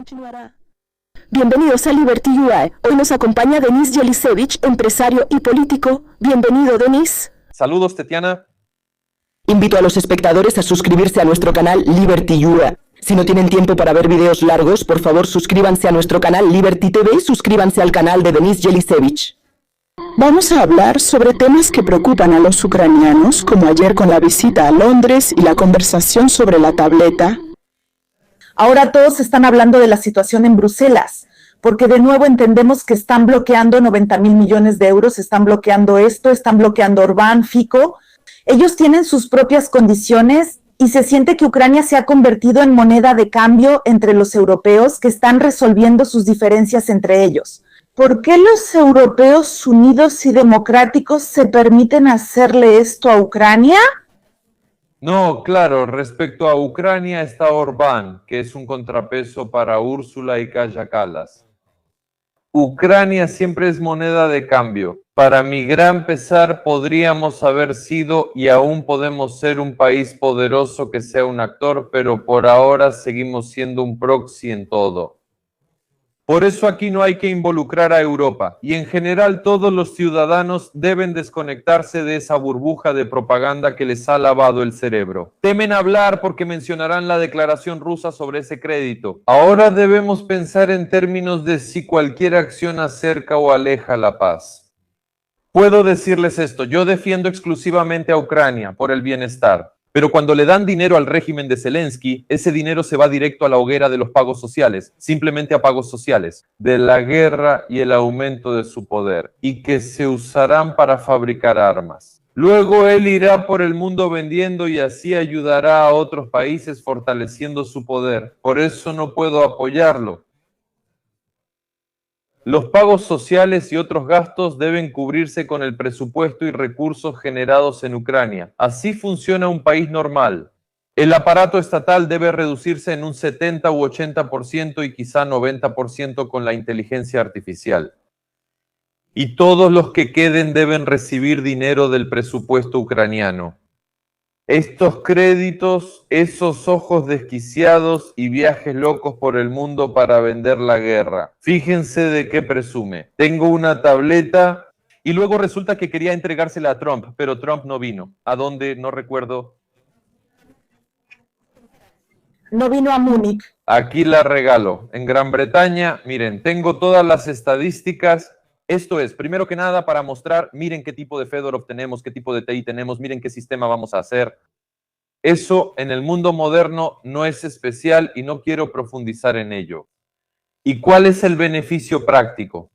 continuará. Bienvenidos a Liberty UI. Hoy nos acompaña Denis Jelisevich, empresario y político. Bienvenido, Denis. Saludos, Tetiana. Invito a los espectadores a suscribirse a nuestro canal Liberty UI. Si no tienen tiempo para ver videos largos, por favor suscríbanse a nuestro canal Liberty TV y suscríbanse al canal de Denis Jelisevich. Vamos a hablar sobre temas que preocupan a los ucranianos, como ayer con la visita a Londres y la conversación sobre la tableta. Ahora todos están hablando de la situación en Bruselas, porque de nuevo entendemos que están bloqueando 90.000 millones de euros, están bloqueando esto, están bloqueando Orbán, Fico. Ellos tienen sus propias condiciones y se siente que Ucrania se ha convertido en moneda de cambio entre los europeos que están resolviendo sus diferencias entre ellos. ¿Por qué los europeos unidos y democráticos se permiten hacerle esto a Ucrania? No, claro, respecto a Ucrania está Orbán, que es un contrapeso para Úrsula y Kaja Kallas. Ucrania siempre es moneda de cambio. Para mi gran pesar podríamos haber sido y aún podemos ser un país poderoso que sea un actor, pero por ahora seguimos siendo un proxy en todo. Por eso aquí no hay que involucrar a Europa y en general todos los ciudadanos deben desconectarse de esa burbuja de propaganda que les ha lavado el cerebro. Temen hablar porque mencionarán la declaración rusa sobre ese crédito. Ahora debemos pensar en términos de si cualquier acción acerca o aleja la paz. Puedo decirles esto, yo defiendo exclusivamente a Ucrania por el bienestar. Pero cuando le dan dinero al régimen de Zelensky, ese dinero se va directo a la hoguera de los pagos sociales, simplemente a pagos sociales, de la guerra y el aumento de su poder, y que se usarán para fabricar armas. Luego él irá por el mundo vendiendo y así ayudará a otros países fortaleciendo su poder. Por eso no puedo apoyarlo. Los pagos sociales y otros gastos deben cubrirse con el presupuesto y recursos generados en Ucrania. Así funciona un país normal. El aparato estatal debe reducirse en un 70 u 80% y quizá 90% con la inteligencia artificial. Y todos los que queden deben recibir dinero del presupuesto ucraniano. Estos créditos, esos ojos desquiciados y viajes locos por el mundo para vender la guerra. Fíjense de qué presume. Tengo una tableta y luego resulta que quería entregársela a Trump, pero Trump no vino. ¿A dónde? No recuerdo. No vino a Múnich. Aquí la regalo. En Gran Bretaña, miren, tengo todas las estadísticas. Esto es, primero que nada, para mostrar, miren qué tipo de Fedorov tenemos, qué tipo de TI tenemos, miren qué sistema vamos a hacer. Eso en el mundo moderno no es especial y no quiero profundizar en ello. ¿Y cuál es el beneficio práctico?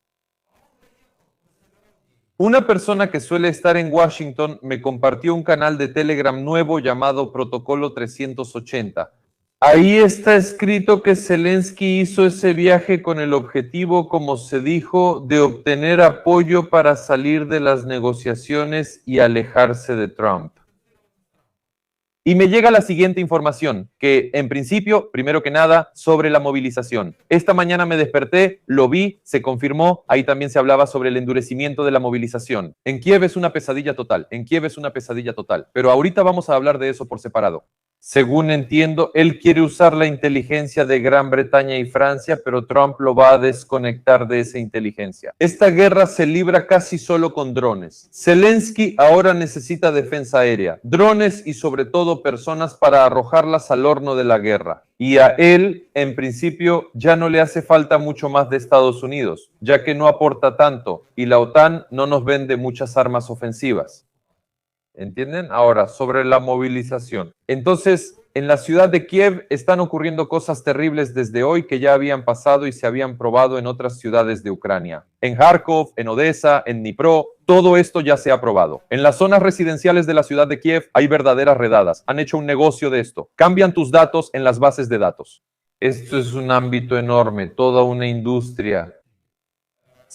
Una persona que suele estar en Washington me compartió un canal de Telegram nuevo llamado Protocolo 380. Ahí está escrito que Zelensky hizo ese viaje con el objetivo, como se dijo, de obtener apoyo para salir de las negociaciones y alejarse de Trump. Y me llega la siguiente información, que en principio, primero que nada, sobre la movilización. Esta mañana me desperté, lo vi, se confirmó, ahí también se hablaba sobre el endurecimiento de la movilización. En Kiev es una pesadilla total, pero ahorita vamos a hablar de eso por separado. Según entiendo, él quiere usar la inteligencia de Gran Bretaña y Francia, pero Trump lo va a desconectar de esa inteligencia. Esta guerra se libra casi solo con drones. Zelensky ahora necesita defensa aérea, drones y sobre todo personas para arrojarlas al horno de la guerra. Y a él, en principio, ya no le hace falta mucho más de Estados Unidos, ya que no aporta tanto y la OTAN no nos vende muchas armas ofensivas. ¿Entienden? Ahora, sobre la movilización. Entonces, en la ciudad de Kiev están ocurriendo cosas terribles desde hoy que ya habían pasado y se habían probado en otras ciudades de Ucrania. En Kharkov, en Odessa, en Dnipro, todo esto ya se ha probado. En las zonas residenciales de la ciudad de Kiev hay verdaderas redadas. Han hecho un negocio de esto. Cambian tus datos en las bases de datos. Esto es un ámbito enorme, toda una industria.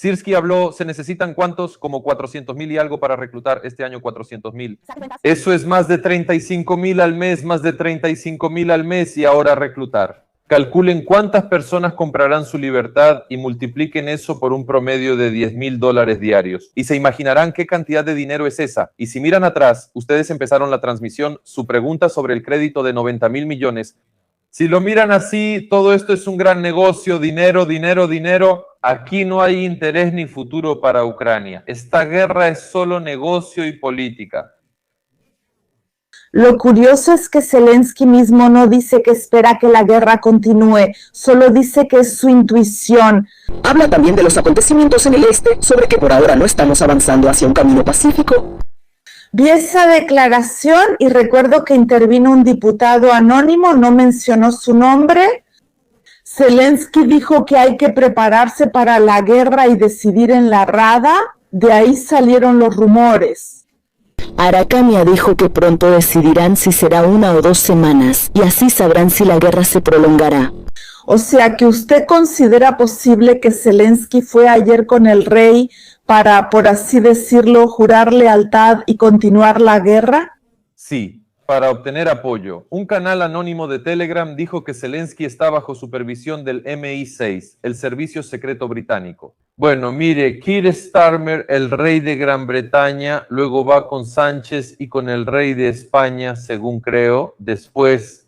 Sirski habló, ¿se necesitan cuántos? Como 400,000 y algo para reclutar este año 400,000. Eso es más de 35,000 al mes, más de 35,000 al mes y ahora reclutar. Calculen cuántas personas comprarán su libertad y multipliquen eso por un promedio de $10,000 diarios. Y se imaginarán qué cantidad de dinero es esa. Y si miran atrás, ustedes empezaron la transmisión, su pregunta sobre el crédito de 90,000 millones Si lo miran así, todo esto es un gran negocio, dinero, dinero, dinero. Aquí no hay interés ni futuro para Ucrania. Esta guerra es solo negocio y política. Lo curioso es que Zelensky mismo no dice que espera que la guerra continúe, solo dice que es su intuición. Habla también de los acontecimientos en el este, sobre que por ahora no estamos avanzando hacia un camino pacífico. Vi esa declaración y recuerdo que intervino un diputado anónimo, no mencionó su nombre. Zelensky dijo que hay que prepararse para la guerra y decidir en la Rada, de ahí salieron los rumores. Aracania dijo que pronto decidirán si será 1 o 2 semanas, y así sabrán si la guerra se prolongará. O sea que usted considera posible que Zelensky fue ayer con el rey para, por así decirlo, jurar lealtad y continuar la guerra? Sí, para obtener apoyo. Un canal anónimo de Telegram dijo que Zelensky está bajo supervisión del MI6, el servicio secreto británico. Bueno, mire, Keir Starmer, el rey de Gran Bretaña, luego va con Sánchez y con el rey de España, según creo, después.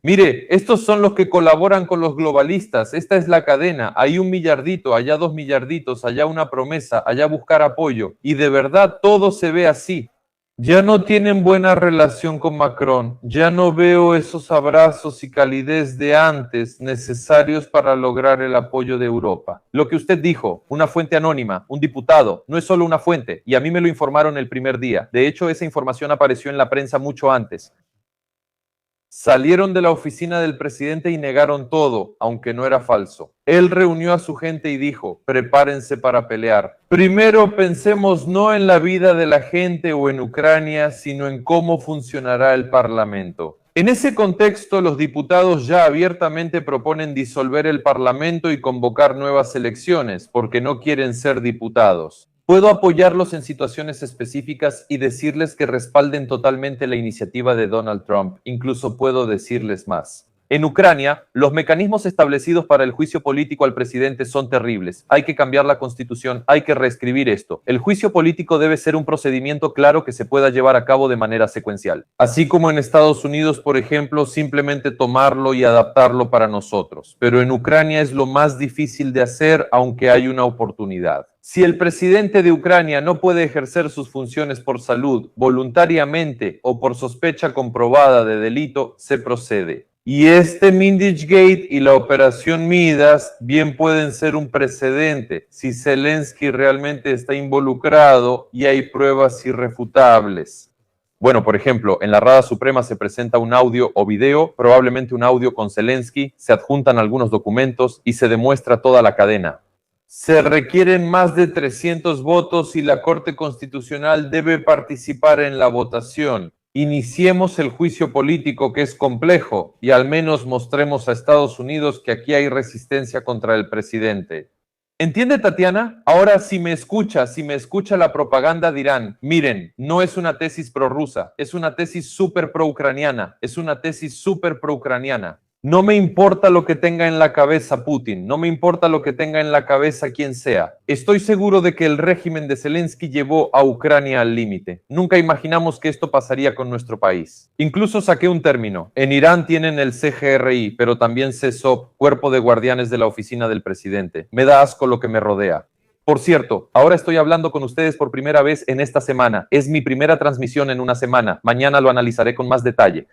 Mire, estos son los que colaboran con los globalistas, esta es la cadena, hay 1 millardito, allá 2 millarditos, allá una promesa, allá buscar apoyo, y de verdad todo se ve así. Ya no tienen buena relación con Macron, ya no veo esos abrazos y calidez de antes necesarios para lograr el apoyo de Europa. Lo que usted dijo, una fuente anónima, un diputado, no es solo una fuente, y a mí me lo informaron el primer día. De hecho, esa información apareció en la prensa mucho antes. Salieron de la oficina del presidente y negaron todo, aunque no era falso. Él reunió a su gente y dijo, prepárense para pelear. Primero pensemos no en la vida de la gente o en Ucrania, sino en cómo funcionará el Parlamento. En ese contexto, los diputados ya abiertamente proponen disolver el Parlamento y convocar nuevas elecciones, porque no quieren ser diputados. Puedo apoyarlos en situaciones específicas y decirles que respalden totalmente la iniciativa de Donald Trump. Incluso puedo decirles más. En Ucrania, los mecanismos establecidos para el juicio político al presidente son terribles. Hay que cambiar la Constitución, hay que reescribir esto. El juicio político debe ser un procedimiento claro que se pueda llevar a cabo de manera secuencial. Así como en Estados Unidos, por ejemplo, simplemente tomarlo y adaptarlo para nosotros. Pero en Ucrania es lo más difícil de hacer, aunque hay una oportunidad. Si el presidente de Ucrania no puede ejercer sus funciones por salud, voluntariamente o por sospecha comprobada de delito, se procede. Y este Mindichgate y la operación Midas bien pueden ser un precedente si Zelensky realmente está involucrado y hay pruebas irrefutables. Bueno, por ejemplo, en la Rada Suprema se presenta un audio o video, probablemente un audio con Zelensky, se adjuntan algunos documentos y se demuestra toda la cadena. Se requieren más de 300 votos y la Corte Constitucional debe participar en la votación. Iniciemos el juicio político que es complejo y al menos mostremos a Estados Unidos que aquí hay resistencia contra el presidente. ¿Entiende, Tatiana? Ahora, si me escucha la propaganda dirán, miren, no es una tesis prorrusa, es una tesis súper pro-ucraniana, es una tesis súper pro-ucraniana. No me importa lo que tenga en la cabeza Putin, no me importa lo que tenga en la cabeza quien sea. Estoy seguro de que el régimen de Zelensky llevó a Ucrania al límite. Nunca imaginamos que esto pasaría con nuestro país. Incluso saqué un término. En Irán tienen el CGRI, pero también CSOP, Cuerpo de Guardianes de la Oficina del Presidente. Me da asco lo que me rodea. Por cierto, ahora estoy hablando con ustedes por primera vez en esta semana. Es mi primera transmisión en una semana. Mañana lo analizaré con más detalle.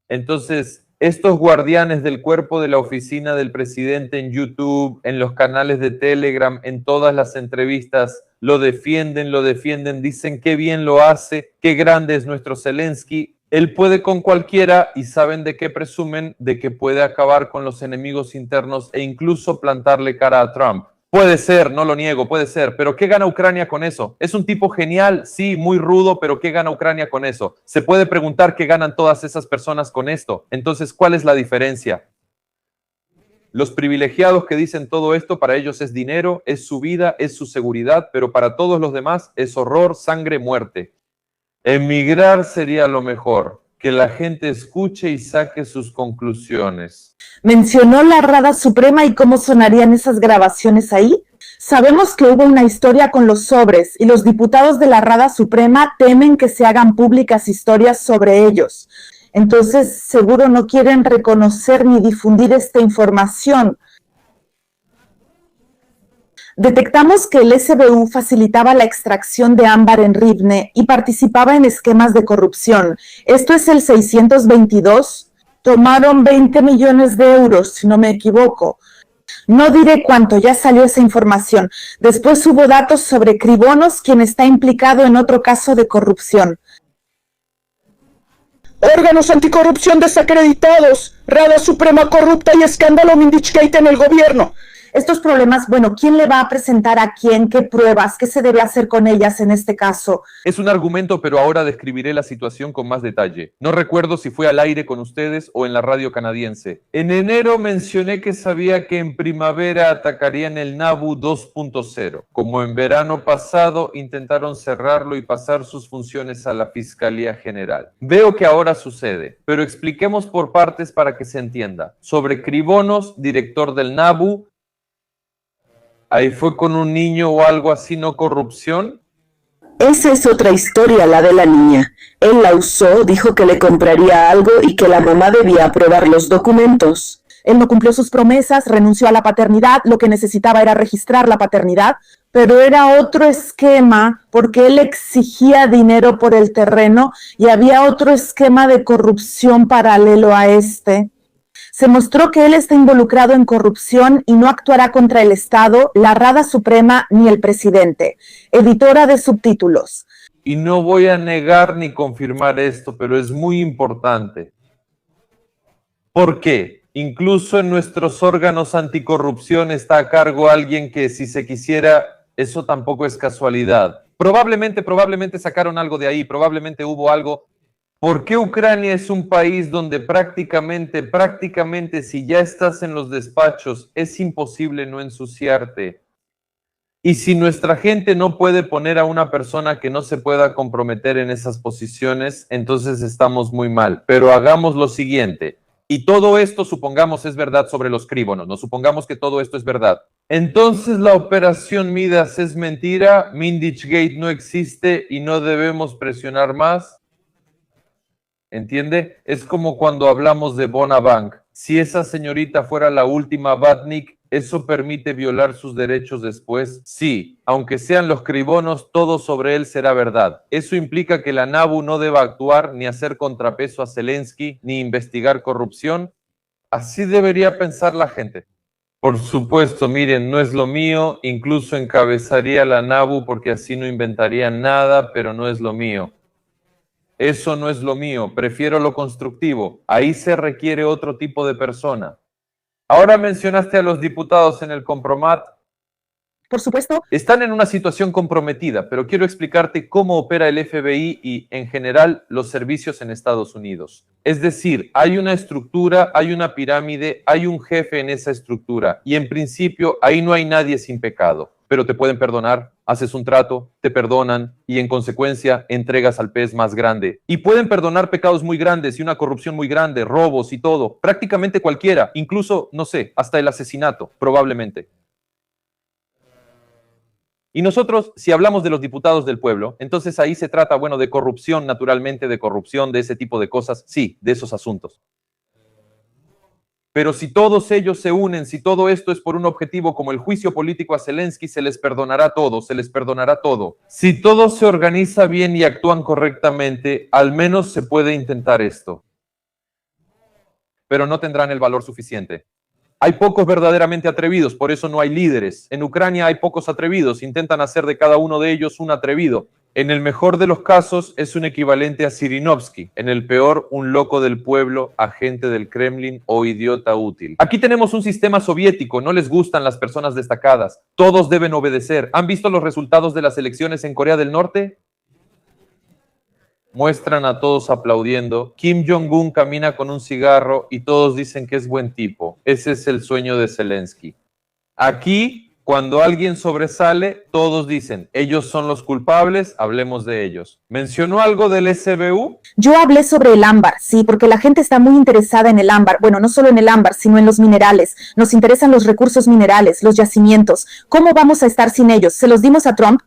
Entonces, estos guardianes del cuerpo de la oficina del presidente en YouTube, en los canales de Telegram, en todas las entrevistas, lo defienden, dicen qué bien lo hace, qué grande es nuestro Zelensky. Él puede con cualquiera y saben de qué presumen, de que puede acabar con los enemigos internos e incluso plantarle cara a Trump. Puede ser, no lo niego, puede ser, pero ¿qué gana Ucrania con eso? Es un tipo genial, sí, muy rudo, pero ¿qué gana Ucrania con eso? Se puede preguntar qué ganan todas esas personas con esto. Entonces, ¿cuál es la diferencia? Los privilegiados que dicen todo esto, para ellos es dinero, es su vida, es su seguridad, pero para todos los demás es horror, sangre, muerte. Emigrar sería lo mejor, que la gente escuche y saque sus conclusiones. Mencionó la Rada Suprema y cómo sonarían esas grabaciones ahí. Sabemos que hubo una historia con los sobres y los diputados de la Rada Suprema temen que se hagan públicas historias sobre ellos. Entonces, seguro no quieren reconocer ni difundir esta información. Detectamos que el SBU facilitaba la extracción de ámbar en Rivne y participaba en esquemas de corrupción. Esto es el 622. Tomaron 20 millones de euros, si no me equivoco. No diré cuánto, ya salió esa información. Después hubo datos sobre Krivonos, quien está implicado en otro caso de corrupción. Órganos anticorrupción desacreditados, Rada Suprema corrupta y escándalo Mindichgate en el gobierno. Estos problemas, bueno, ¿quién le va a presentar a quién? ¿Qué pruebas? ¿Qué se debe hacer con ellas en este caso? Es un argumento, pero ahora describiré la situación con más detalle. No recuerdo si fue al aire con ustedes o en la radio canadiense. En enero mencioné que sabía que en primavera atacarían el NABU 2.0. Como en verano pasado intentaron cerrarlo y pasar sus funciones a la Fiscalía General. Veo que ahora sucede, pero expliquemos por partes para que se entienda. Sobre Krivonos, director del NABU, ¿ahí fue con un niño o algo así, no corrupción? Esa es otra historia, la de la niña. Él la usó, dijo que le compraría algo y que la mamá debía aprobar los documentos. Él no cumplió sus promesas, renunció a la paternidad, lo que necesitaba era registrar la paternidad, pero era otro esquema porque él exigía dinero por el terreno y había otro esquema de corrupción paralelo a este. Se mostró que él está involucrado en corrupción y no actuará contra el Estado, la Rada Suprema ni el presidente. Editora de subtítulos. Y no voy a negar ni confirmar esto, pero es muy importante. ¿Por qué? Incluso en nuestros órganos anticorrupción está a cargo alguien que, si se quisiera, eso tampoco es casualidad. Probablemente sacaron algo de ahí, probablemente hubo algo. ¿Por qué Ucrania es un país donde prácticamente, si ya estás en los despachos, es imposible no ensuciarte? Y si nuestra gente no puede poner a una persona que no se pueda comprometer en esas posiciones, entonces estamos muy mal. Pero hagamos lo siguiente. Y todo esto, supongamos, es verdad sobre los Krivonos, ¿no? Supongamos que todo esto es verdad. Entonces la operación Midas es mentira, Mindichgate no existe y no debemos presionar más. ¿Entiende? Es como cuando hablamos de Bonabank. Si esa señorita fuera la última Batnik, ¿eso permite violar sus derechos después? Sí, aunque sean los Krivonos, todo sobre él será verdad. ¿Eso implica que la NABU no deba actuar, ni hacer contrapeso a Zelensky, ni investigar corrupción? Así debería pensar la gente. Por supuesto, miren, no es lo mío, incluso encabezaría la NABU porque así no inventarían nada, pero no es lo mío. Eso no es lo mío, prefiero lo constructivo. Ahí se requiere otro tipo de persona. Ahora mencionaste a los diputados en el Compromat. Por supuesto. Están en una situación comprometida, pero quiero explicarte cómo opera el FBI y, en general, los servicios en Estados Unidos. Es decir, hay una estructura, hay una pirámide, hay un jefe en esa estructura y, en principio, ahí no hay nadie sin pecado. Pero te pueden perdonar, haces un trato, te perdonan y en consecuencia entregas al pez más grande. Y pueden perdonar pecados muy grandes y una corrupción muy grande, robos y todo, prácticamente cualquiera, incluso, no sé, hasta el asesinato, probablemente. Y nosotros, si hablamos de los diputados del pueblo, entonces ahí se trata, bueno, de corrupción, naturalmente, de corrupción, de ese tipo de cosas, sí, de esos asuntos. Pero si todos ellos se unen, si todo esto es por un objetivo como el juicio político a Zelensky, se les perdonará todo, se les perdonará todo. Si todo se organiza bien y actúan correctamente, al menos se puede intentar esto. Pero no tendrán el valor suficiente. Hay pocos verdaderamente atrevidos, por eso no hay líderes. En Ucrania hay pocos atrevidos, intentan hacer de cada uno de ellos un atrevido. En el mejor de los casos es un equivalente a Zhirinovsky, en el peor un loco del pueblo, agente del Kremlin o idiota útil. Aquí tenemos un sistema soviético, no les gustan las personas destacadas, todos deben obedecer. ¿Han visto los resultados de las elecciones en Corea del Norte? Muestran a todos aplaudiendo. Kim Jong-un camina con un cigarro y todos dicen que es buen tipo. Ese es el sueño de Zelensky. Aquí, cuando alguien sobresale, todos dicen, ellos son los culpables, hablemos de ellos. ¿Mencionó algo del SBU? Yo hablé sobre el ámbar, sí, porque la gente está muy interesada en el ámbar. Bueno, no solo en el ámbar, sino en los minerales. Nos interesan los recursos minerales, los yacimientos. ¿Cómo vamos a estar sin ellos? ¿Se los dimos a Trump?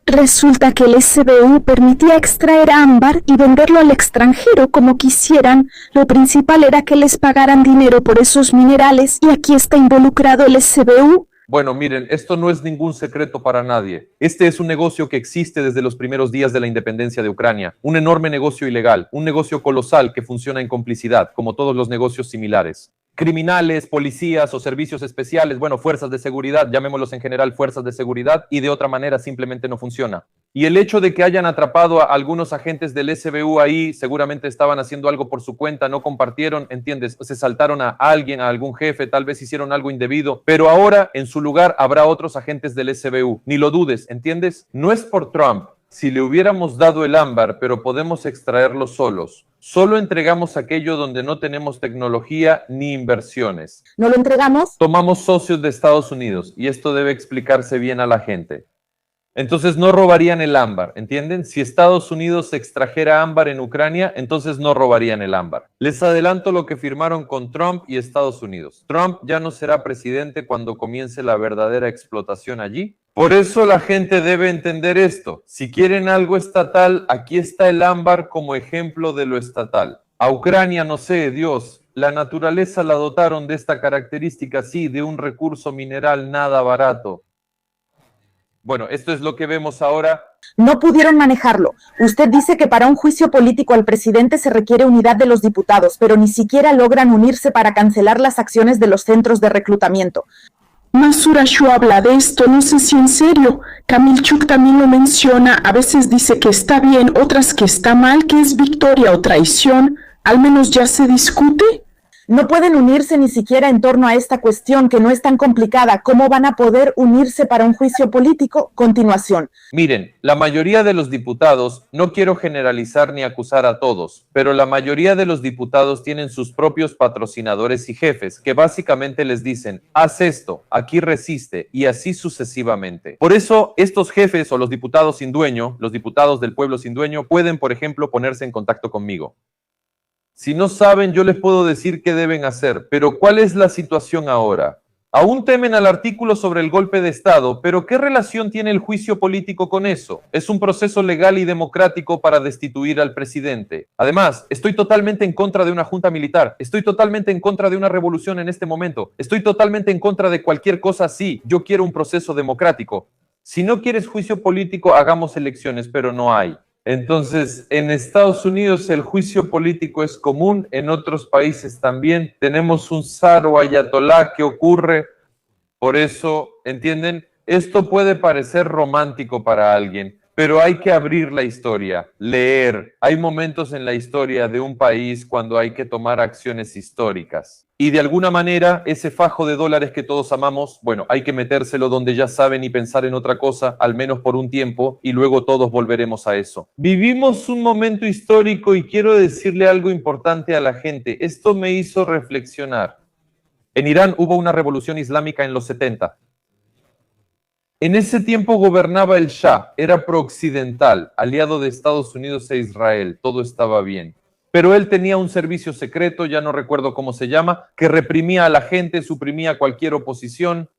Resulta que el SBU permitía extraer ámbar y venderlo al extranjero como quisieran. Lo principal era que les pagaran dinero por esos minerales y aquí está involucrado el SBU. Bueno, miren, esto no es ningún secreto para nadie. Este es un negocio que existe desde los primeros días de la independencia de Ucrania. Un enorme negocio ilegal, un negocio colosal que funciona en complicidad, como todos los negocios similares. Criminales, policías o servicios especiales, bueno, fuerzas de seguridad, llamémoslos en general fuerzas de seguridad, y de otra manera simplemente no funciona. Y el hecho de que hayan atrapado a algunos agentes del SBU ahí, seguramente estaban haciendo algo por su cuenta, no compartieron, ¿entiendes? Se saltaron a alguien, a algún jefe, tal vez hicieron algo indebido, pero ahora en su lugar habrá otros agentes del SBU. Ni lo dudes, ¿entiendes? No es por Trump. Si le hubiéramos dado el ámbar, pero podemos extraerlo solos. Solo entregamos aquello donde no tenemos tecnología ni inversiones. ¿No lo entregamos? Tomamos socios de Estados Unidos y esto debe explicarse bien a la gente. Entonces no robarían el ámbar, ¿entienden? Si Estados Unidos extrajera ámbar en Ucrania, entonces no robarían el ámbar. Les adelanto lo que firmaron con Trump y Estados Unidos. Trump ya no será presidente cuando comience la verdadera explotación allí. Por eso la gente debe entender esto. Si quieren algo estatal, aquí está el ámbar como ejemplo de lo estatal. A Ucrania, no sé, Dios, la naturaleza la dotaron de esta característica, sí, de un recurso mineral nada barato. Bueno, esto es lo que vemos ahora. No pudieron manejarlo. Usted dice que para un juicio político al presidente se requiere unidad de los diputados, pero ni siquiera logran unirse para cancelar las acciones de los centros de reclutamiento. Masurashu habla de esto, no sé si en serio. Kamilchuk también lo menciona, a veces dice que está bien, otras que está mal, que es victoria o traición. Al menos ya se discute. No pueden unirse ni siquiera en torno a esta cuestión que no es tan complicada. ¿Cómo van a poder unirse para un juicio político? Continuación. Miren, la mayoría de los diputados, no quiero generalizar ni acusar a todos, pero la mayoría de los diputados tienen sus propios patrocinadores y jefes que básicamente les dicen, haz esto, aquí resiste y así sucesivamente. Por eso estos jefes o los diputados sin dueño, los diputados del pueblo sin dueño, pueden, por ejemplo, ponerse en contacto conmigo. Si no saben, yo les puedo decir qué deben hacer, pero ¿cuál es la situación ahora? Aún temen al artículo sobre el golpe de Estado, pero ¿qué relación tiene el juicio político con eso? Es un proceso legal y democrático para destituir al presidente. Además, estoy totalmente en contra de una junta militar, estoy totalmente en contra de una revolución en este momento, estoy totalmente en contra de cualquier cosa así. Yo quiero un proceso democrático. Si no quieres juicio político, hagamos elecciones, pero no hay. Entonces, en Estados Unidos el juicio político es común, en otros países también. Tenemos un zar o ayatolá que ocurre, por eso, ¿entienden? Esto puede parecer romántico para alguien, pero hay que abrir la historia, leer. Hay momentos en la historia de un país cuando hay que tomar acciones históricas. Y de alguna manera, ese fajo de dólares que todos amamos, bueno, hay que metérselo donde ya saben y pensar en otra cosa, al menos por un tiempo, y luego todos volveremos a eso. Vivimos un momento histórico y quiero decirle algo importante a la gente. Esto me hizo reflexionar. En Irán hubo una revolución islámica en los 70. En ese tiempo gobernaba el Shah, era pro-occidental, aliado de Estados Unidos e Israel, todo estaba bien. Pero él tenía un servicio secreto, ya no recuerdo cómo se llama, que reprimía a la gente, suprimía cualquier oposición.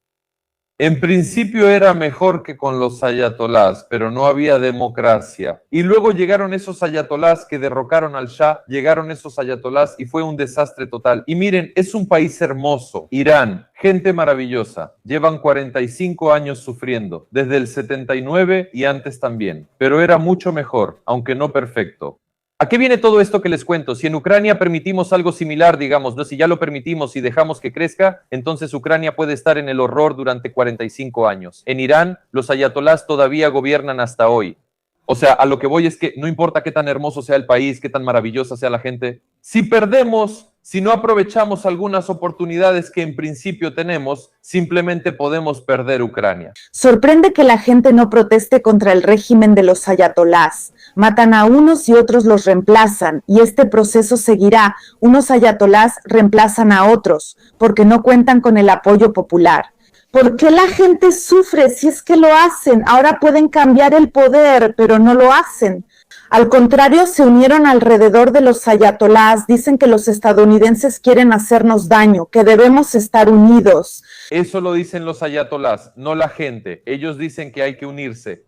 En principio era mejor que con los ayatolás, pero no había democracia. Y luego llegaron esos ayatolás que derrocaron al Shah, llegaron esos ayatolás y fue un desastre total. Y miren, es un país hermoso, Irán, gente maravillosa. Llevan 45 años sufriendo, desde el 79 y antes también. Pero era mucho mejor, aunque no perfecto. ¿A qué viene todo esto que les cuento? Si en Ucrania permitimos algo similar, digamos, ¿no? Si ya lo permitimos y dejamos que crezca, entonces Ucrania puede estar en el horror durante 45 años. En Irán, los ayatolás todavía gobiernan hasta hoy. O sea, a lo que voy es que no importa qué tan hermoso sea el país, qué tan maravillosa sea la gente, si perdemos, si no aprovechamos algunas oportunidades que en principio tenemos, simplemente podemos perder Ucrania. Sorprende que la gente no proteste contra el régimen de los ayatolás. Matan a unos y otros los reemplazan, y este proceso seguirá. Unos ayatolás reemplazan a otros, porque no cuentan con el apoyo popular. ¿Por qué la gente sufre si es que lo hacen? Ahora pueden cambiar el poder, pero no lo hacen. Al contrario, se unieron alrededor de los ayatolás. Dicen que los estadounidenses quieren hacernos daño, que debemos estar unidos. Eso lo dicen los ayatolás, no la gente. Ellos dicen que hay que unirse.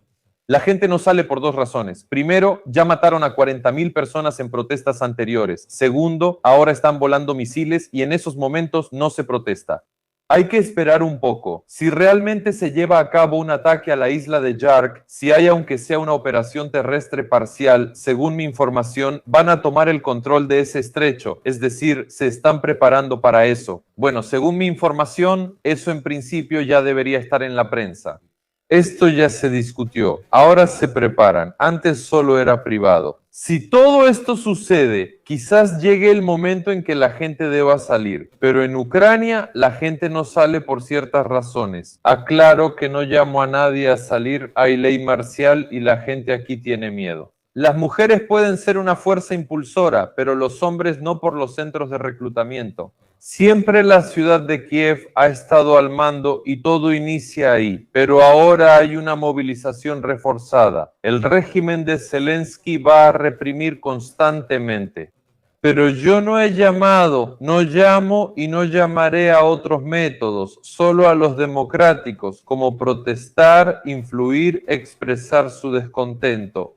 La gente no sale por dos razones. Primero, ya mataron a 40,000 personas en protestas anteriores. Segundo, ahora están volando misiles y en esos momentos no se protesta. Hay que esperar un poco. Si realmente se lleva a cabo un ataque a la isla de Yark, si hay aunque sea una operación terrestre parcial, según mi información, van a tomar el control de ese estrecho, es decir, se están preparando para eso. Bueno, según mi información, eso en principio ya debería estar en la prensa. Esto ya se discutió, ahora se preparan, antes solo era privado. Si todo esto sucede, quizás llegue el momento en que la gente deba salir, pero en Ucrania la gente no sale por ciertas razones. Aclaro que no llamo a nadie a salir, hay ley marcial y la gente aquí tiene miedo. Las mujeres pueden ser una fuerza impulsora, pero los hombres no por los centros de reclutamiento. Siempre la ciudad de Kiev ha estado al mando y todo inicia ahí, pero ahora hay una movilización reforzada. El régimen de Zelensky va a reprimir constantemente. Pero yo no he llamado, no llamo y no llamaré a otros métodos, solo a los democráticos, como protestar, influir, expresar su descontento.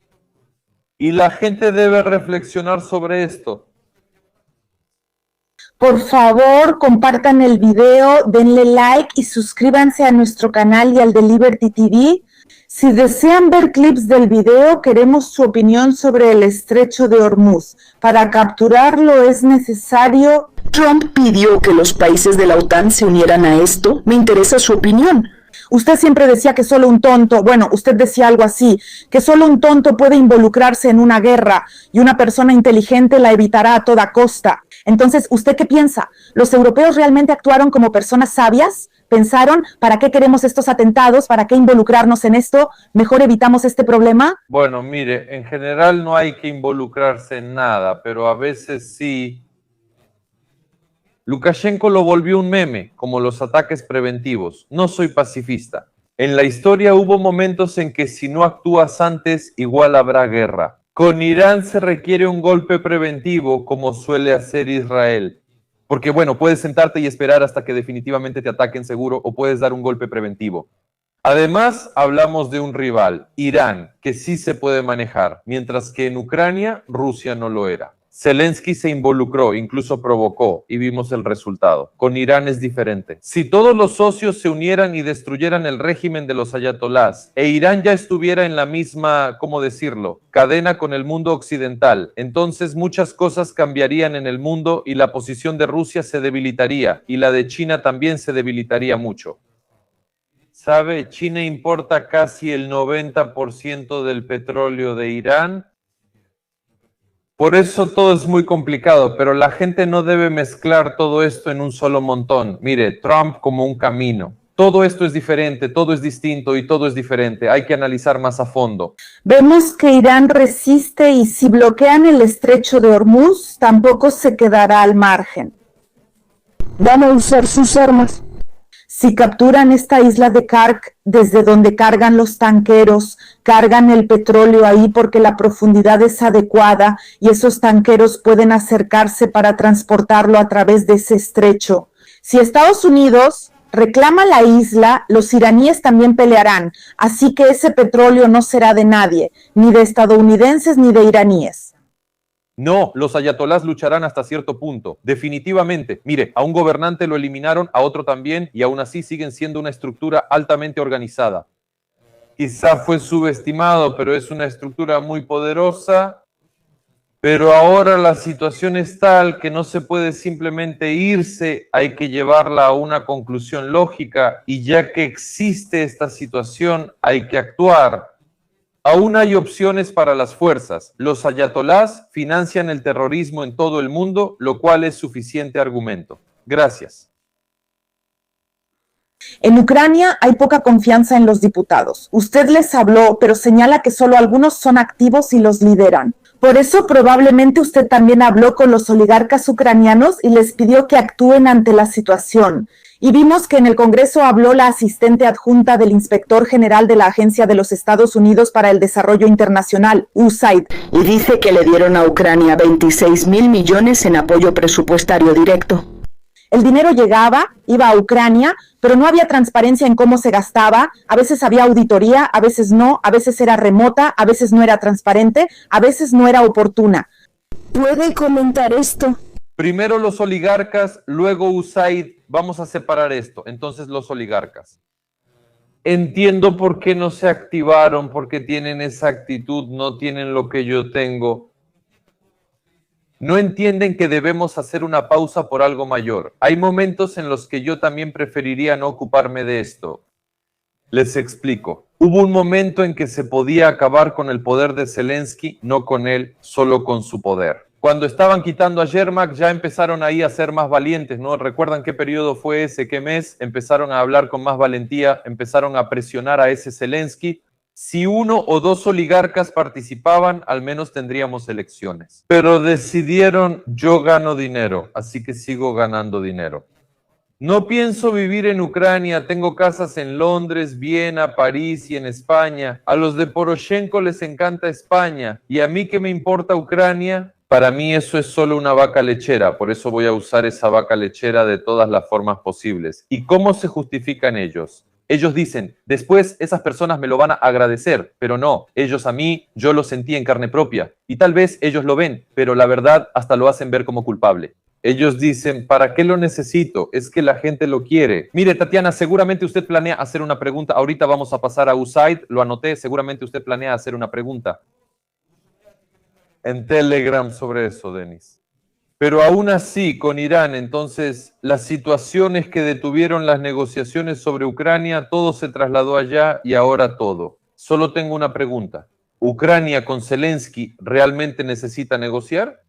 Y la gente debe reflexionar sobre esto. Por favor, compartan el video, denle like y suscríbanse a nuestro canal y al de Liberty TV. Si desean ver clips del video, queremos su opinión sobre el estrecho de Hormuz. Para capturarlo es necesario... Trump pidió que los países de la OTAN se unieran a esto. Me interesa su opinión. Usted siempre decía que solo un tonto, bueno, usted decía algo así, que solo un tonto puede involucrarse en una guerra y una persona inteligente la evitará a toda costa. Entonces, ¿usted qué piensa? ¿Los europeos realmente actuaron como personas sabias? ¿Pensaron, ¿para qué queremos estos atentados? ¿Para qué involucrarnos en esto? ¿Mejor evitamos este problema? Bueno, mire, en general no hay que involucrarse en nada, pero a veces sí. Lukashenko lo volvió un meme, como los ataques preventivos. No soy pacifista. En la historia hubo momentos en que si no actúas antes, igual habrá guerra. Con Irán se requiere un golpe preventivo, como suele hacer Israel. Porque bueno, puedes sentarte y esperar hasta que definitivamente te ataquen seguro, o puedes dar un golpe preventivo. Además, hablamos de un rival, Irán, que sí se puede manejar, mientras que en Ucrania, Rusia no lo era. Zelensky se involucró, incluso provocó, y vimos el resultado. Con Irán es diferente. Si todos los socios se unieran y destruyeran el régimen de los ayatolás, e Irán ya estuviera en la misma, ¿cómo decirlo?, cadena con el mundo occidental, entonces muchas cosas cambiarían en el mundo y la posición de Rusia se debilitaría, y la de China también se debilitaría mucho. ¿Sabe? China importa casi el 90% del petróleo de Irán. Por eso todo es muy complicado, pero la gente no debe mezclar todo esto en un solo montón. Mire, Trump como un camino. Todo esto es diferente, todo es distinto y todo es diferente. Hay que analizar más a fondo. Vemos que Irán resiste y si bloquean el estrecho de Hormuz, tampoco se quedará al margen. Van a usar sus armas. Si capturan esta isla de Kark, desde donde cargan los tanqueros, cargan el petróleo ahí porque la profundidad es adecuada y esos tanqueros pueden acercarse para transportarlo a través de ese estrecho. Si Estados Unidos reclama la isla, los iraníes también pelearán, así que ese petróleo no será de nadie, ni de estadounidenses ni de iraníes. No, los ayatolás lucharán hasta cierto punto, definitivamente. Mire, a un gobernante lo eliminaron, a otro también, y aún así siguen siendo una estructura altamente organizada. Quizá fue subestimado, pero es una estructura muy poderosa. Pero ahora la situación es tal que no se puede simplemente irse, hay que llevarla a una conclusión lógica, y ya que existe esta situación, hay que actuar. Aún hay opciones para las fuerzas. Los ayatolás financian el terrorismo en todo el mundo, lo cual es suficiente argumento. Gracias. En Ucrania hay poca confianza en los diputados. Usted les habló, pero señala que solo algunos son activos y los lideran. Por eso probablemente usted también habló con los oligarcas ucranianos y les pidió que actúen ante la situación. Y vimos que en el Congreso habló la asistente adjunta del inspector general de la Agencia de los Estados Unidos para el Desarrollo Internacional, USAID. Y dice que le dieron a Ucrania 26,000 millones en apoyo presupuestario directo. El dinero llegaba, iba a Ucrania, pero no había transparencia en cómo se gastaba. A veces había auditoría, a veces no, a veces era remota, a veces no era transparente, a veces no era oportuna. ¿Puede comentar esto? Primero los oligarcas, luego USAID. Vamos a separar esto. Entonces los oligarcas. Entiendo por qué no se activaron, porque tienen esa actitud, no tienen lo que yo tengo. No entienden que debemos hacer una pausa por algo mayor. Hay momentos en los que yo también preferiría no ocuparme de esto. Les explico. Hubo un momento en que se podía acabar con el poder de Zelensky, no con él, solo con su poder. Cuando estaban quitando a Yermak, ya empezaron ahí a ser más valientes, ¿no? ¿Recuerdan qué periodo fue ese? ¿Qué mes? Empezaron a hablar con más valentía, empezaron a presionar a ese Zelensky. Si uno o dos oligarcas participaban, al menos tendríamos elecciones. Pero decidieron, yo gano dinero, así que sigo ganando dinero. No pienso vivir en Ucrania, tengo casas en Londres, Viena, París y en España. A los de Poroshenko les encanta España. ¿Y a mí qué me importa Ucrania? Para mí eso es solo una vaca lechera, por eso voy a usar esa vaca lechera de todas las formas posibles. ¿Y cómo se justifican ellos? Ellos dicen, después esas personas me lo van a agradecer, pero no, ellos a mí, yo lo sentí en carne propia. Y tal vez ellos lo ven, pero la verdad hasta lo hacen ver como culpable. Ellos dicen, ¿para qué lo necesito? Es que la gente lo quiere. Mire, Tatiana, seguramente usted planea hacer una pregunta. Ahorita vamos a pasar a USAID, lo anoté, seguramente usted planea hacer una pregunta en Telegram sobre eso, Denis. Pero aún así, con Irán, entonces, las situaciones que detuvieron las negociaciones sobre Ucrania, todo se trasladó allá y ahora todo. Solo tengo una pregunta. ¿Ucrania con Zelensky realmente necesita negociar?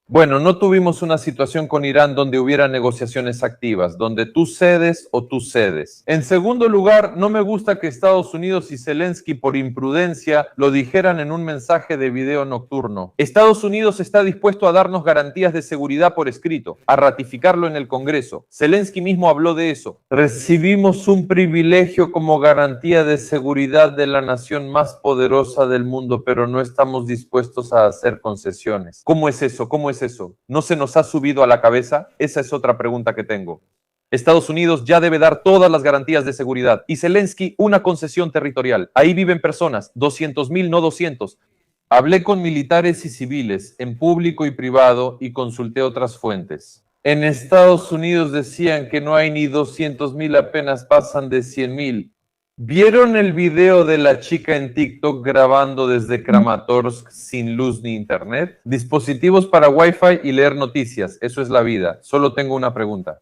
Bueno, no tuvimos una situación con Irán donde hubiera negociaciones activas, donde tú cedes o tú cedes. En segundo lugar, no me gusta que Estados Unidos y Zelensky, por imprudencia, lo dijeran en un mensaje de video nocturno. Estados Unidos está dispuesto a darnos garantías de seguridad por escrito, a ratificarlo en el Congreso. Zelensky mismo habló de eso. Recibimos un privilegio como garantía de seguridad de la nación más poderosa del mundo, pero no estamos dispuestos a hacer concesiones. ¿Cómo es eso? ¿Cómo es eso? ¿No se nos ha subido a la cabeza? Esa es otra pregunta que tengo. Estados Unidos ya debe dar todas las garantías de seguridad y Zelensky una concesión territorial. Ahí viven personas, 200,000, no 200. Hablé con militares y civiles, en público y privado, y consulté otras fuentes. En Estados Unidos decían que no hay ni 200,000, apenas pasan de 100,000. ¿Vieron el video de la chica en TikTok grabando desde Kramatorsk sin luz ni internet? Dispositivos para Wi-Fi y leer noticias, eso es la vida. Solo tengo una pregunta.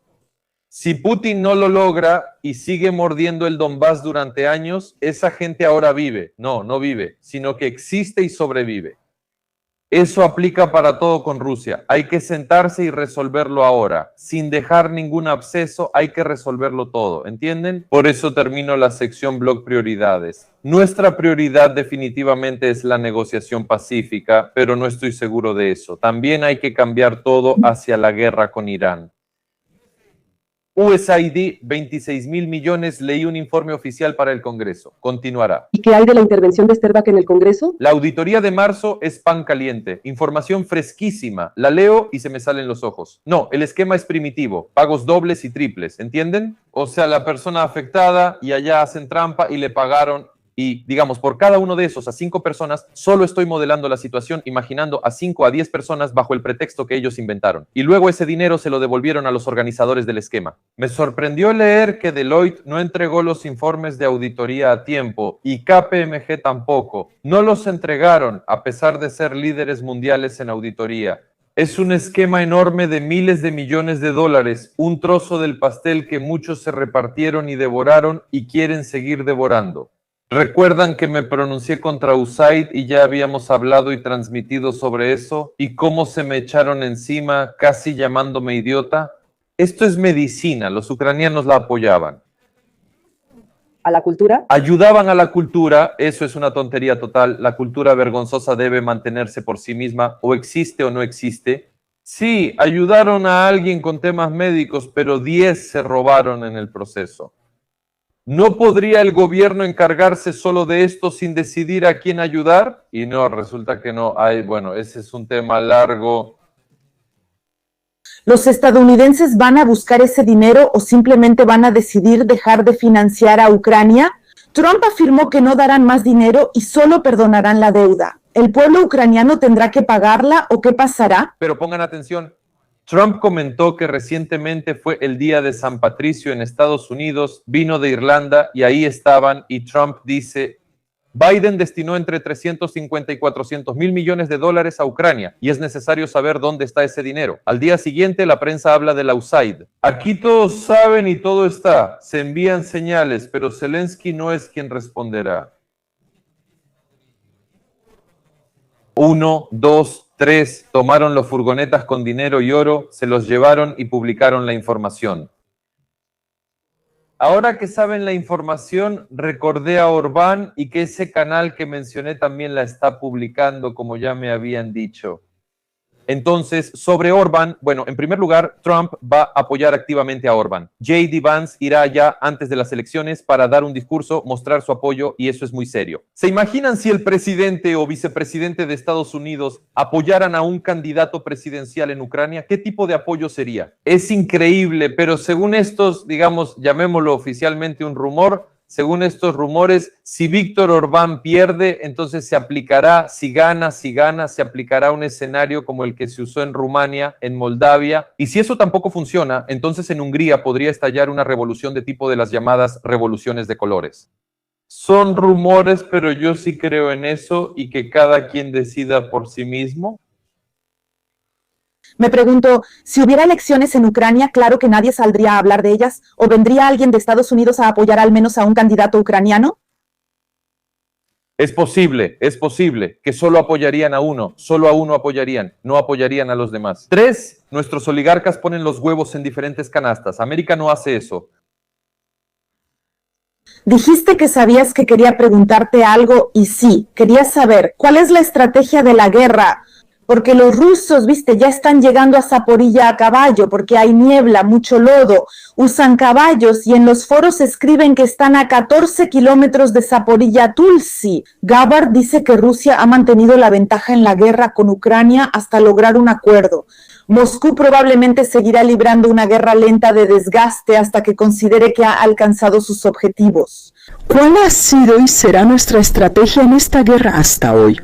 Si Putin no lo logra y sigue mordiendo el Donbass durante años, esa gente ahora vive. No, no vive, sino que existe y sobrevive. Eso aplica para todo con Rusia. Hay que sentarse y resolverlo ahora. Sin dejar ningún absceso, hay que resolverlo todo. ¿Entienden? Por eso termino la sección blog prioridades. Nuestra prioridad definitivamente es la negociación pacífica, pero no estoy seguro de eso. También hay que cambiar todo hacia la guerra con Irán. USAID, 26,000 millones, leí un informe oficial para el Congreso. Continuará. ¿Y qué hay de la intervención de Sterback en el Congreso? La auditoría de marzo es pan caliente, información fresquísima. La leo y se me salen los ojos. No, el esquema es primitivo, pagos dobles y triples, ¿entienden? O sea, la persona afectada y allá hacen trampa y le pagaron. Y, digamos, por cada uno de esos, a 5 personas, solo estoy modelando la situación, imaginando a 5 a 10 personas bajo el pretexto que ellos inventaron. Y luego ese dinero se lo devolvieron a los organizadores del esquema. Me sorprendió leer que Deloitte no entregó los informes de auditoría a tiempo y KPMG tampoco. No los entregaron, a pesar de ser líderes mundiales en auditoría. Es un esquema enorme de miles de millones de dólares, un trozo del pastel que muchos se repartieron y devoraron y quieren seguir devorando. ¿Recuerdan que me pronuncié contra USAID y ya habíamos hablado y transmitido sobre eso? ¿Y cómo se me echaron encima casi llamándome idiota? Esto es medicina, los ucranianos la apoyaban. ¿A la cultura? Ayudaban a la cultura, eso es una tontería total. La cultura vergonzosa debe mantenerse por sí misma, o existe o no existe. Sí, ayudaron a alguien con temas médicos, pero 10 se robaron en el proceso. ¿No podría el gobierno encargarse solo de esto sin decidir a quién ayudar? Y no, resulta que no. Bueno, ese es un tema largo. ¿Los estadounidenses van a buscar ese dinero o simplemente van a decidir dejar de financiar a Ucrania? Trump afirmó que no darán más dinero y solo perdonarán la deuda. ¿El pueblo ucraniano tendrá que pagarla o qué pasará? Pero pongan atención, Trump comentó que recientemente fue el día de San Patricio en Estados Unidos, vino de Irlanda y ahí estaban, y Trump dice: Biden destinó entre 350 y 400 mil millones de dólares a Ucrania y es necesario saber dónde está ese dinero. Al día siguiente la prensa habla de la USAID. Aquí todos saben y todo está, se envían señales, pero Zelensky no es quien responderá. 1, 2, 3, tomaron los furgonetas con dinero y oro, se los llevaron y publicaron la información. Ahora que saben la información, recordé a Orbán y que ese canal que mencioné también la está publicando, como ya me habían dicho. Entonces, sobre Orbán, bueno, en primer lugar, Trump va a apoyar activamente a Orbán. J.D. Vance irá allá antes de las elecciones para dar un discurso, mostrar su apoyo, y eso es muy serio. ¿Se imaginan si el presidente o vicepresidente de Estados Unidos apoyaran a un candidato presidencial en Ucrania? ¿Qué tipo de apoyo sería? Es increíble, pero según estos, digamos, llamémoslo oficialmente un rumor, según estos rumores, si Víctor Orbán pierde, entonces se aplicará, si gana, se aplicará un escenario como el que se usó en Rumania, en Moldavia. Y si eso tampoco funciona, entonces en Hungría podría estallar una revolución de tipo de las llamadas revoluciones de colores. Son rumores, pero yo sí creo en eso y que cada quien decida por sí mismo. Me pregunto, si hubiera elecciones en Ucrania, claro que nadie saldría a hablar de ellas, ¿o vendría alguien de Estados Unidos a apoyar al menos a un candidato ucraniano? Es posible que solo apoyarían a uno, solo a uno apoyarían, no apoyarían a los demás. 3, nuestros oligarcas ponen los huevos en diferentes canastas. América no hace eso. Dijiste que sabías que quería preguntarte algo y sí, quería saber, ¿cuál es la estrategia de la guerra? Porque los rusos, viste, ya están llegando a Zaporilla a caballo, porque hay niebla, mucho lodo, usan caballos y en los foros escriben que están a 14 kilómetros de Zaporilla Tulsi. Gabbard dice que Rusia ha mantenido la ventaja en la guerra con Ucrania hasta lograr un acuerdo. Moscú probablemente seguirá librando una guerra lenta de desgaste hasta que considere que ha alcanzado sus objetivos. ¿Cuál ha sido y será nuestra estrategia en esta guerra hasta hoy?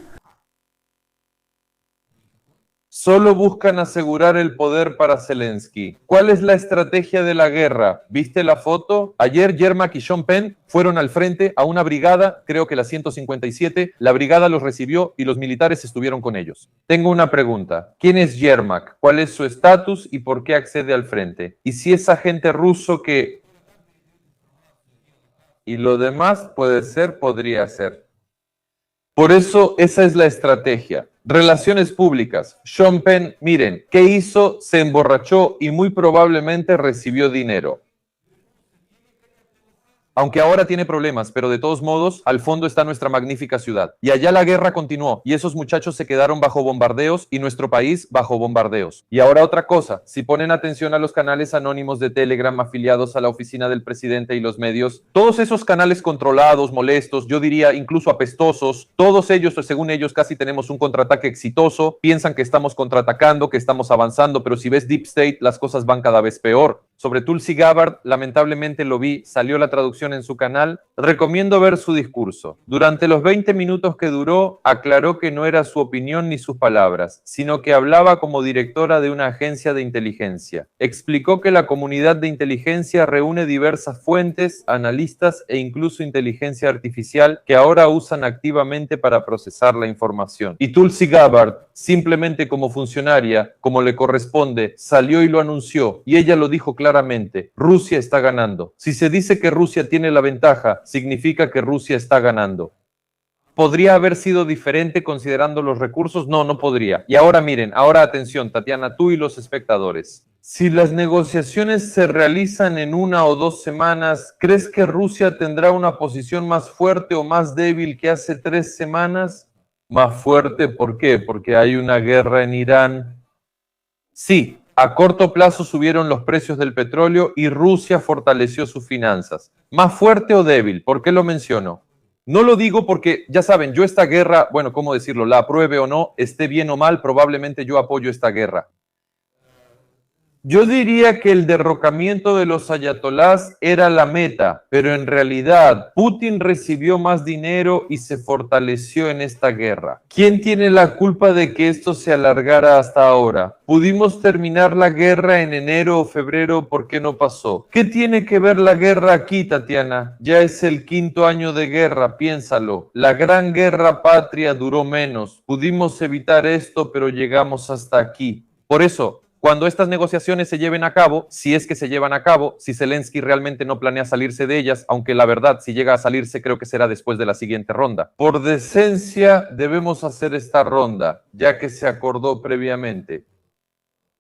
Solo buscan asegurar el poder para Zelensky. ¿Cuál es la estrategia de la guerra? ¿Viste la foto? Ayer Yermak y Sean Penn fueron al frente a una brigada, creo que la 157. La brigada los recibió y los militares estuvieron con ellos. Tengo una pregunta. ¿Quién es Yermak? ¿Cuál es su estatus y por qué accede al frente? Y si es agente ruso que... Y lo demás puede ser, podría ser. Por eso esa es la estrategia. Relaciones públicas. Sean Penn, miren, ¿qué hizo? Se emborrachó y muy probablemente recibió dinero. Aunque ahora tiene problemas, pero de todos modos, al fondo está nuestra magnífica ciudad. Y allá la guerra continuó, y esos muchachos se quedaron bajo bombardeos, y nuestro país bajo bombardeos. Y ahora otra cosa, si ponen atención a los canales anónimos de Telegram afiliados a la oficina del presidente y los medios, todos esos canales controlados, molestos, yo diría incluso apestosos, todos ellos, según ellos, casi tenemos un contraataque exitoso, piensan que estamos contraatacando, que estamos avanzando, pero si ves Deep State, las cosas van cada vez peor. Sobre Tulsi Gabbard, lamentablemente lo vi, salió la traducción en su canal. Recomiendo ver su discurso. Durante los 20 minutos que duró, aclaró que no era su opinión ni sus palabras, sino que hablaba como directora de una agencia de inteligencia. Explicó que la comunidad de inteligencia reúne diversas fuentes, analistas e incluso inteligencia artificial que ahora usan activamente para procesar la información. Y Tulsi Gabbard, simplemente como funcionaria, como le corresponde, salió y lo anunció, y ella lo dijo claramente: Rusia está ganando. Si se dice que Rusia tiene la ventaja, significa que Rusia está ganando. ¿Podría haber sido diferente considerando los recursos? No, no podría. Y ahora miren, ahora atención, Tatiana, tú y los espectadores. Si las negociaciones se realizan en 1 o 2 semanas, ¿crees que Rusia tendrá una posición más fuerte o más débil que hace 3 semanas? Más fuerte, ¿por qué? Porque hay una guerra en Irán. Sí, a corto plazo subieron los precios del petróleo y Rusia fortaleció sus finanzas. ¿Más fuerte o débil? ¿Por qué lo menciono? No lo digo porque, ya saben, yo esta guerra, bueno, ¿cómo decirlo? La apruebe o no, esté bien o mal, probablemente yo apoyo esta guerra. Yo diría que el derrocamiento de los ayatolás era la meta, pero en realidad Putin recibió más dinero y se fortaleció en esta guerra. ¿Quién tiene la culpa de que esto se alargara hasta ahora? Pudimos terminar la guerra en enero o febrero, ¿por qué no pasó? ¿Qué tiene que ver la guerra aquí, Tatiana? Ya es el 5º año de guerra, piénsalo. La gran guerra patria duró menos. Pudimos evitar esto, pero llegamos hasta aquí. Por eso, cuando estas negociaciones se lleven a cabo, si es que se llevan a cabo, si Zelensky realmente no planea salirse de ellas, aunque la verdad, si llega a salirse, creo que será después de la siguiente ronda. Por decencia, debemos hacer esta ronda, ya que se acordó previamente.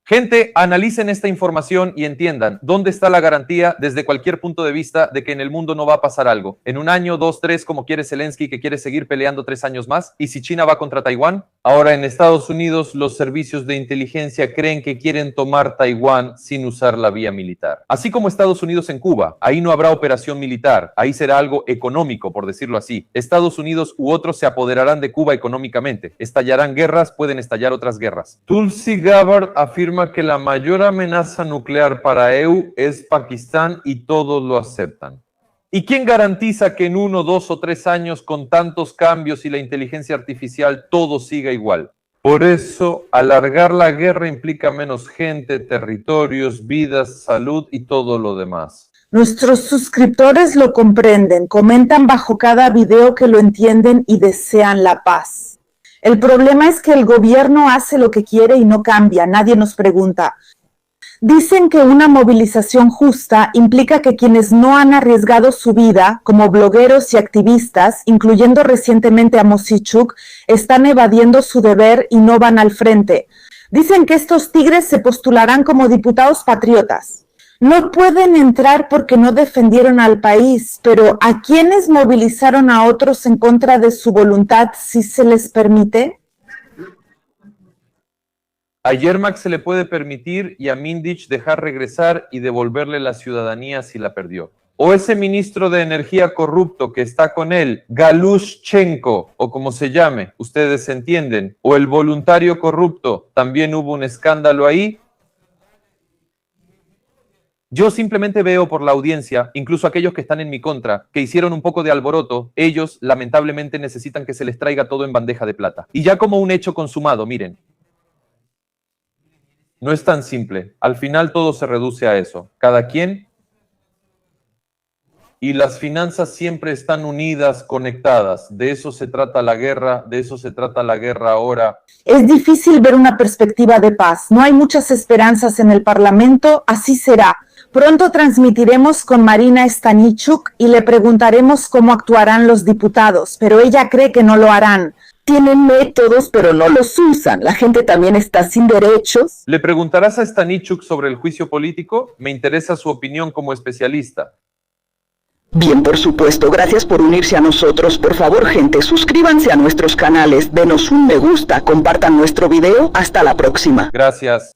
Gente, analicen esta información y entiendan dónde está la garantía desde cualquier punto de vista de que en el mundo no va a pasar algo. En 1 año, 2, 3, como quiere Zelensky, que quiere seguir peleando 3 años más. ¿Y si China va contra Taiwán? Ahora en Estados Unidos los servicios de inteligencia creen que quieren tomar Taiwán sin usar la vía militar. Así como Estados Unidos en Cuba, ahí no habrá operación militar, ahí será algo económico, por decirlo así. Estados Unidos u otros se apoderarán de Cuba económicamente. Estallarán guerras, pueden estallar otras guerras. Tulsi Gabbard afirma que la mayor amenaza nuclear para EU es Pakistán y todos lo aceptan. ¿Y quién garantiza que en 1, 2 o 3 años con tantos cambios y la inteligencia artificial todo siga igual? Por eso, alargar la guerra implica menos gente, territorios, vidas, salud y todo lo demás. Nuestros suscriptores lo comprenden, comentan bajo cada video que lo entienden y desean la paz. El problema es que el gobierno hace lo que quiere y no cambia, nadie nos pregunta. Dicen que una movilización justa implica que quienes no han arriesgado su vida, como blogueros y activistas, incluyendo recientemente a Mosichuk, están evadiendo su deber y no van al frente. Dicen que estos tigres se postularán como diputados patriotas. No pueden entrar porque no defendieron al país, pero ¿a quiénes movilizaron a otros en contra de su voluntad si se les permite? A Yermak se le puede permitir y a Mindich dejar regresar y devolverle la ciudadanía si la perdió. O ese ministro de energía corrupto que está con él, Galushchenko, o como se llame, ustedes entienden, o el voluntario corrupto, también hubo un escándalo ahí. Yo simplemente veo por la audiencia, incluso aquellos que están en mi contra, que hicieron un poco de alboroto, ellos lamentablemente necesitan que se les traiga todo en bandeja de plata. Y ya como un hecho consumado, miren. No es tan simple. Al final todo se reduce a eso. Cada quien. Y las finanzas siempre están unidas, conectadas. De eso se trata la guerra, de eso se trata la guerra ahora. Es difícil ver una perspectiva de paz. No hay muchas esperanzas en el Parlamento, así será. Pronto transmitiremos con Marina Stanichuk y le preguntaremos cómo actuarán los diputados, pero ella cree que no lo harán. Tienen métodos, pero no los usan. La gente también está sin derechos. ¿Le preguntarás a Stanichuk sobre el juicio político? Me interesa su opinión como especialista. Bien, por supuesto. Gracias por unirse a nosotros. Por favor, gente, suscríbanse a nuestros canales, denos un me gusta, compartan nuestro video. Hasta la próxima. Gracias.